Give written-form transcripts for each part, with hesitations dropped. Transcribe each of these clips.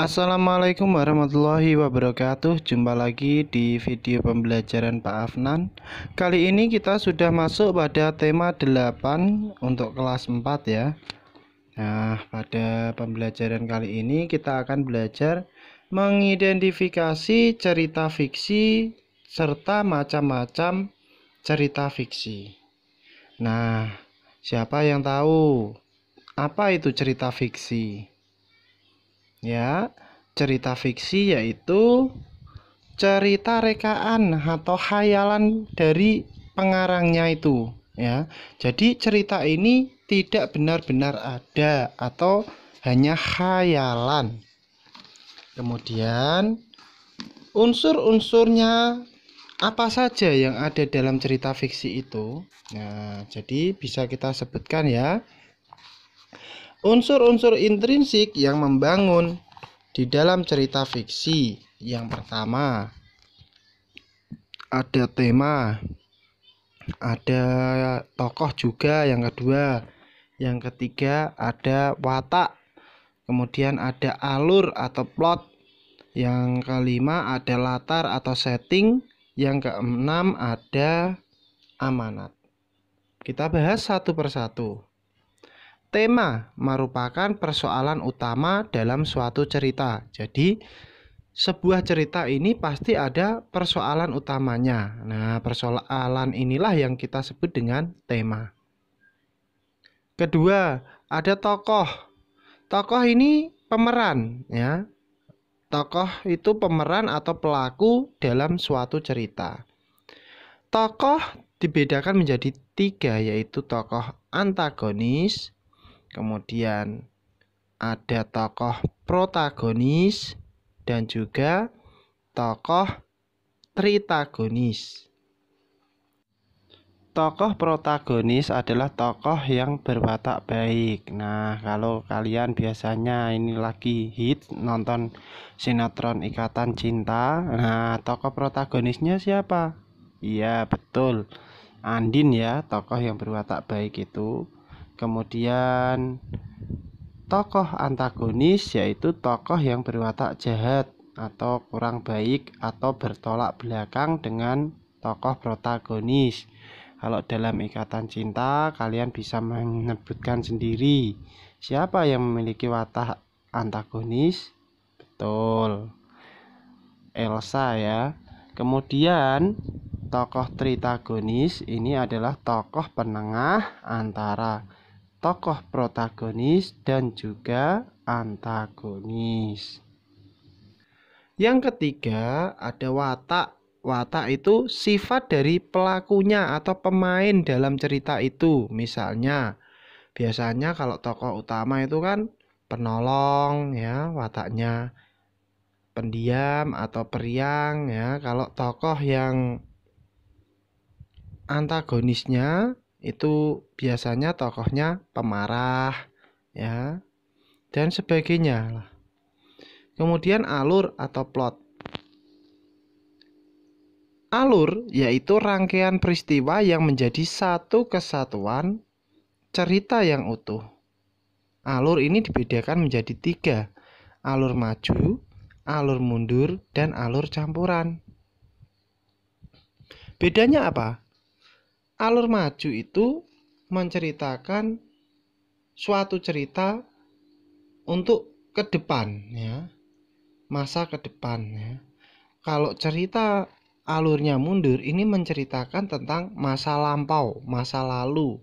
Assalamualaikum warahmatullahi wabarakatuh. Jumpa lagi di video pembelajaran Pak Afnan. Kali ini kita sudah masuk pada tema 8 untuk kelas 4 ya. Nah, pada pembelajaran kali ini kita akan belajar mengidentifikasi cerita fiksi serta macam-macam cerita fiksi. Nah, siapa yang tahu apa itu cerita fiksi? Ya, cerita fiksi yaitu cerita rekaan atau khayalan dari pengarangnya itu, ya. Jadi cerita ini tidak benar-benar ada atau hanya khayalan. Kemudian unsur-unsurnya apa saja yang ada dalam cerita fiksi itu. Nah, jadi bisa kita sebutkan ya. Unsur-unsur intrinsik yang membangun di dalam cerita fiksi. Yang pertama, ada tema, ada tokoh juga. Yang kedua, yang ketiga ada watak. Kemudian ada alur atau plot. Yang kelima ada latar atau setting. Yang keenam ada amanat. Kita bahas satu persatu. Tema merupakan persoalan utama dalam suatu cerita. Jadi, sebuah cerita ini pasti ada persoalan utamanya. Nah, persoalan inilah yang kita sebut dengan tema. Kedua, ada tokoh. Tokoh ini pemeran, ya. Tokoh itu pemeran atau pelaku dalam suatu cerita. Tokoh dibedakan menjadi 3, yaitu tokoh antagonis, kemudian ada tokoh protagonis, dan juga tokoh tritagonis. Tokoh protagonis adalah tokoh yang berwatak baik. Nah, kalau kalian biasanya ini lagi hit nonton sinetron Ikatan Cinta, nah tokoh protagonisnya siapa? Iya, betul, Andin ya, tokoh yang berwatak baik itu. Kemudian tokoh antagonis yaitu tokoh yang berwatak jahat atau kurang baik atau bertolak belakang dengan tokoh protagonis. Kalau dalam Ikatan Cinta kalian bisa menyebutkan sendiri siapa yang memiliki watak antagonis. Betul, Elsa ya. Kemudian tokoh tritagonis ini adalah tokoh penengah antara tokoh protagonis dan juga antagonis. Yang ketiga ada watak. Watak itu sifat dari pelakunya atau pemain dalam cerita itu. Misalnya, biasanya kalau tokoh utama itu kan penolong ya, wataknya pendiam atau periang ya. Kalau tokoh yang antagonisnya itu biasanya tokohnya pemarah ya, dan sebagainya. Kemudian alur atau plot. Alur yaitu rangkaian peristiwa yang menjadi satu kesatuan cerita yang utuh. Alur ini dibedakan menjadi 3. Alur maju, alur mundur, dan alur campuran. Bedanya apa? Alur maju itu menceritakan suatu cerita untuk ke depan ya, masa ke depan ya. Kalau cerita alurnya mundur ini menceritakan tentang masa lampau, masa lalu.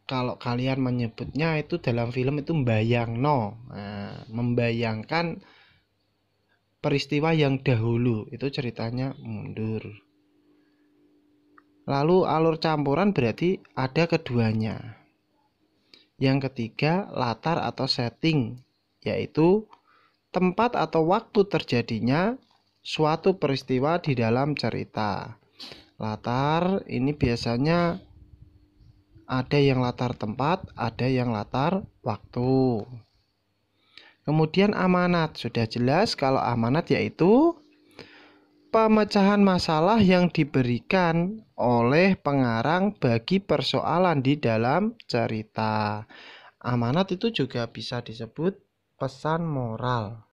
Kalau kalian menyebutnya itu dalam film itu mbayangno, membayangkan peristiwa yang dahulu, itu ceritanya mundur. Lalu alur campuran berarti ada keduanya. Yang ketiga latar atau setting, yaitu tempat atau waktu terjadinya suatu peristiwa di dalam cerita. Latar ini biasanya ada yang latar tempat, ada yang latar waktu. Kemudian amanat, sudah jelas kalau amanat yaitu pemecahan masalah yang diberikan oleh pengarang bagi persoalan di dalam cerita. Amanat itu juga bisa disebut pesan moral.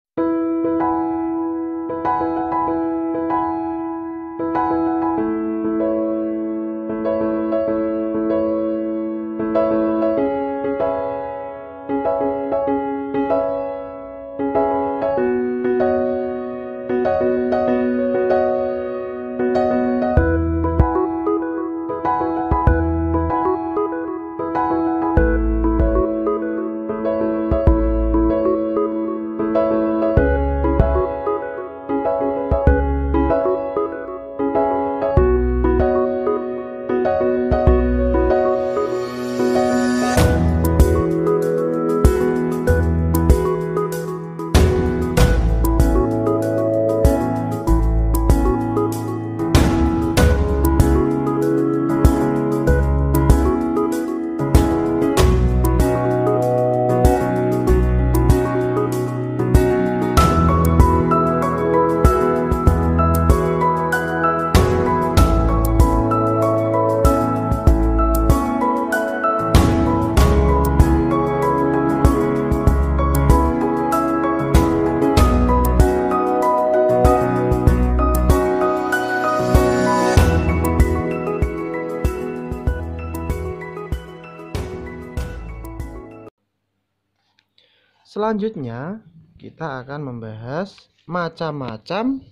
Selanjutnya, kita akan membahas macam-macam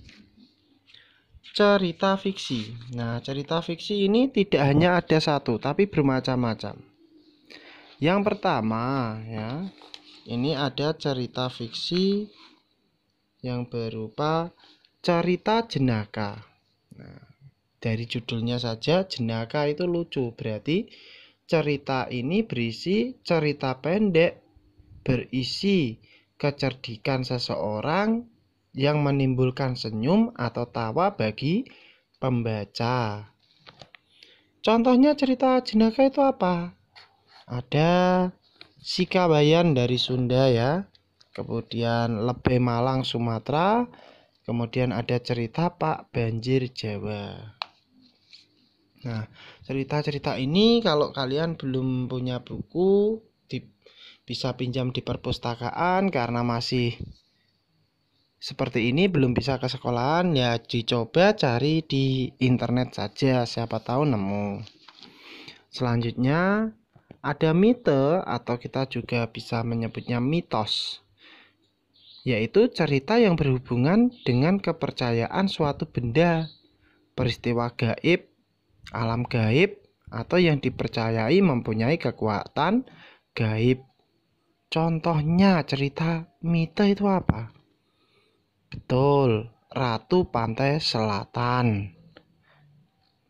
cerita fiksi. Nah, cerita fiksi ini tidak hanya ada satu, tapi bermacam-macam. Yang pertama, ya, ini ada cerita fiksi yang berupa cerita jenaka. Nah, dari judulnya saja, jenaka itu lucu. Berarti cerita ini berisi cerita pendek berisi kecerdikan seseorang yang menimbulkan senyum atau tawa bagi pembaca. Contohnya cerita jenaka itu apa? Ada Sikabayan dari Sunda ya, kemudian Lebe Malang Sumatera, kemudian ada cerita Pak Banjir Jawa. Nah, cerita-cerita ini kalau kalian belum punya buku bisa pinjam di perpustakaan, karena masih seperti ini belum bisa ke sekolahan ya, dicoba cari di internet saja, siapa tahu nemu. Selanjutnya ada mite atau kita juga bisa menyebutnya mitos, yaitu cerita yang berhubungan dengan kepercayaan suatu benda, peristiwa gaib, alam gaib, atau yang dipercayai mempunyai kekuatan gaib. Contohnya cerita mite itu apa? Betul, Ratu Pantai Selatan.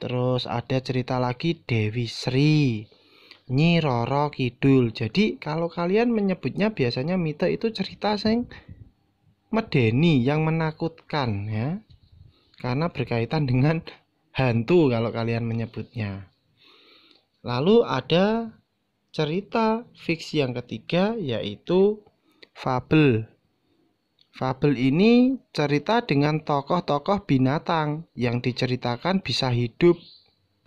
Terus ada cerita lagi Dewi Sri, Nyi Roro Kidul. Jadi kalau kalian menyebutnya biasanya mite itu cerita yang medeni, yang menakutkan ya. Karena berkaitan dengan hantu kalau kalian menyebutnya. Lalu ada cerita fiksi yang ketiga, yaitu fabel. Fabel ini cerita dengan tokoh-tokoh binatang yang diceritakan bisa hidup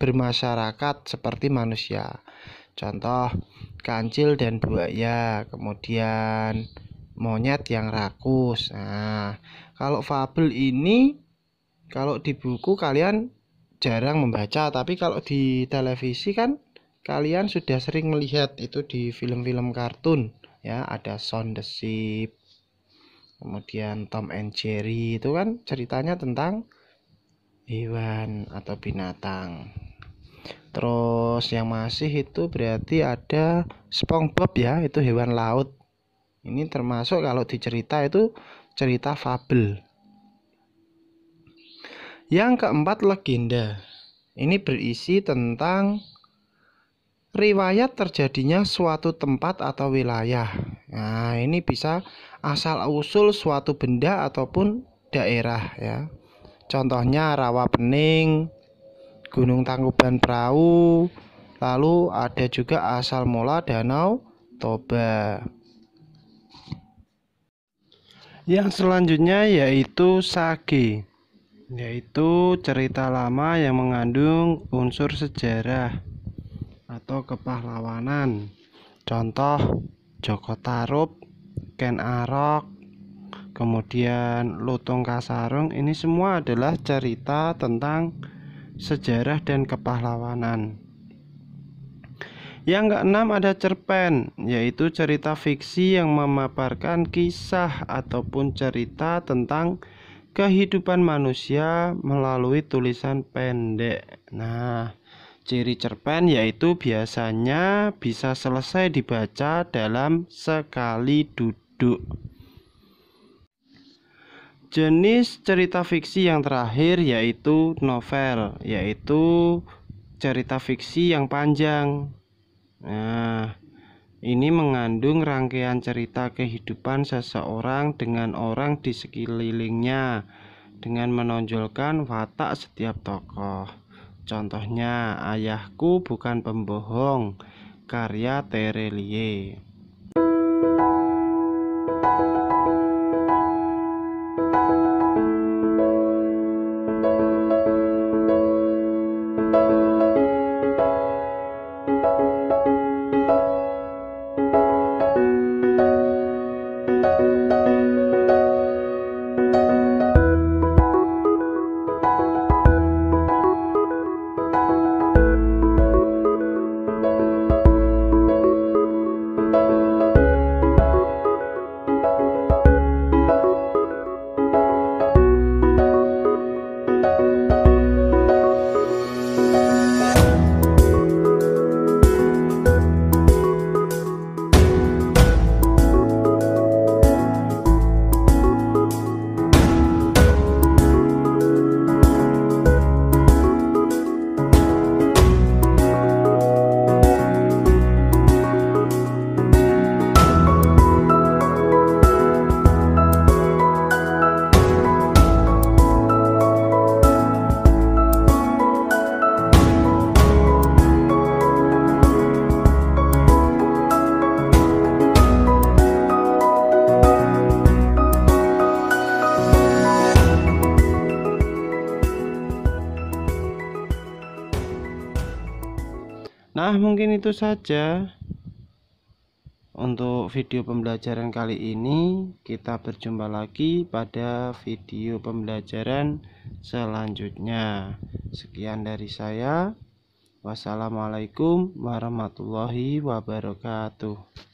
bermasyarakat seperti manusia. Contoh, kancil dan buaya, kemudian monyet yang rakus. Nah, kalau fabel ini, kalau di buku kalian jarang membaca, tapi kalau di televisi kan kalian sudah sering melihat itu di film-film kartun ya, ada Shaun the Sheep, kemudian Tom and Jerry, itu kan ceritanya tentang hewan atau binatang. Terus yang masih itu berarti ada SpongeBob ya, itu hewan laut. Ini termasuk kalau dicerita itu cerita fabel. Yang keempat, legenda. Ini berisi tentang riwayat terjadinya suatu tempat atau wilayah. Nah, ini bisa asal-usul suatu benda ataupun daerah ya. Contohnya Rawa Pening, Gunung Tangkuban Perahu, lalu ada juga asal mula Danau Toba. Yang selanjutnya yaitu sage, yaitu cerita lama yang mengandung unsur sejarah atau kepahlawanan. Contoh Joko Tarub, Ken Arok, kemudian Lutung Kasarung. Ini semua adalah cerita tentang sejarah dan kepahlawanan. Yang keenam ada cerpen, yaitu cerita fiksi yang memaparkan kisah ataupun cerita tentang kehidupan manusia melalui tulisan pendek. Nah, ciri cerpen yaitu biasanya bisa selesai dibaca dalam sekali duduk. Jenis cerita fiksi yang terakhir yaitu novel, yaitu cerita fiksi yang panjang. Nah, ini mengandung rangkaian cerita kehidupan seseorang dengan orang di sekelilingnya dengan menonjolkan watak setiap tokoh. Contohnya, Ayahku Bukan Pembohong, karya Terelie. Nah, mungkin itu saja untuk video pembelajaran kali ini. Kita berjumpa lagi pada video pembelajaran selanjutnya. Sekian dari saya. Wassalamualaikum warahmatullahi wabarakatuh.